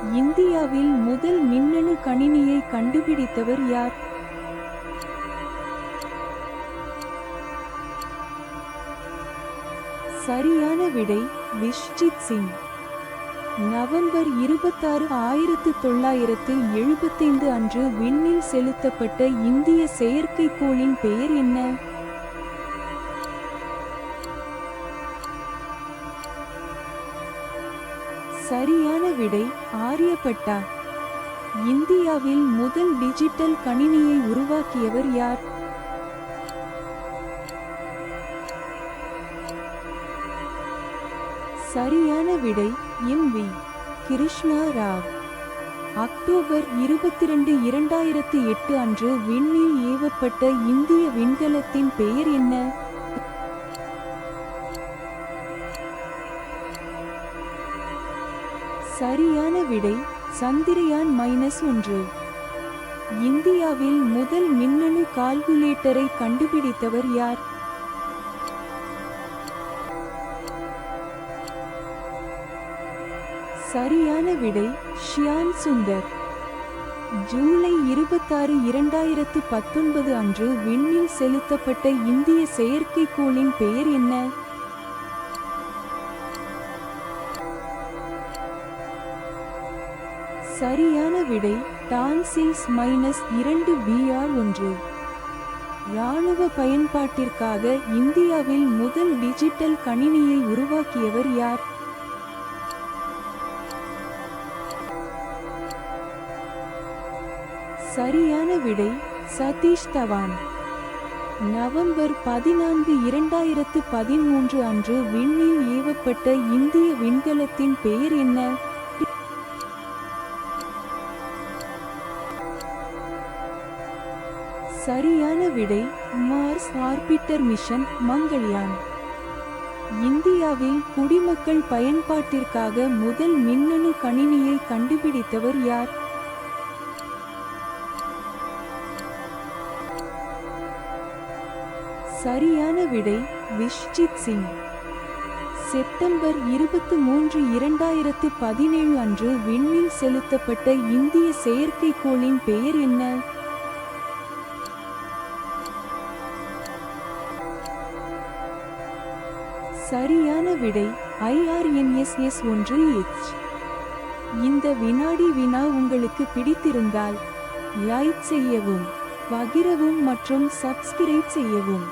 இந்தியாவில் முதல் மின்னணு கணினியை கண்டுபிடித்தவர் யார்? சரியான விடை விஷ்ஜித் சிங். நவம்பர் 26, 1975 அன்று விண்ணில் செலுத்தப்பட்ட இந்திய செயற்கைக்கோளின் பெயர் என்ன? சரியான விடை ஆரியப்பட்டா. இந்தியாவில் முதல் டிஜிட்டல் கணினியை உருவாக்கியவர் யார்? சரியான விடை எம்.வி. கிருஷ்ணா ராவ். அக்டோபர் 22, 2008 அன்று விண்ணில் ஏவப்பட்ட இந்திய விண்கலத்தின் பெயர் என்ன? சரியான விடை சந்திரயான் -1. இந்தியாவில் முதல் மின்னணு கால்குலேட்டரை கண்டுபிடித்தவர் யார்? சரியான விடை ஷியாம் சுந்தர். ஜூலை 26, 2019 அன்று விண்ணில் செலுத்தப்பட்ட இந்திய செயற்கைக்கோளின் பெயர் என்ன? சரியான விடை டான்சில்ஸ் -2BR1. இராணுவ பயன்பாட்டிற்காக இந்தியாவில் முதல் டிஜிட்டல் கணினியை உருவாக்கியவர் யார்? சரியான விடை சதீஷ் தவான். நவம்பர் 14, 2013 அன்று விண்ணில் ஏவப்பட்ட இந்திய விண்கலத்தின் பெயர் என்ன? சரியான விடை மார்ஸ் ஆர்பிட்டர் மிஷன் மங்கள்யான். இந்தியாவில் குடிமக்கள் பயன்பாட்டிற்காக முதல் மின்னணு கணினியை கண்டுபிடித்தவர் யார்? சரியான விடை விஷ்ஜித் சிங். செப்டம்பர் 23, 2017 அன்று விண்ணில் செலுத்தப்பட்ட இந்திய செயற்கைக்கோளின் பெயர் என்ன? சரியான விடை IRNSS-1H. இந்த வினாடி வினா உங்களுக்கு பிடித்திருந்தால் லைக் செய்யவும், பகிரவும் மற்றும் சப்ஸ்கிரைப் செய்யவும்.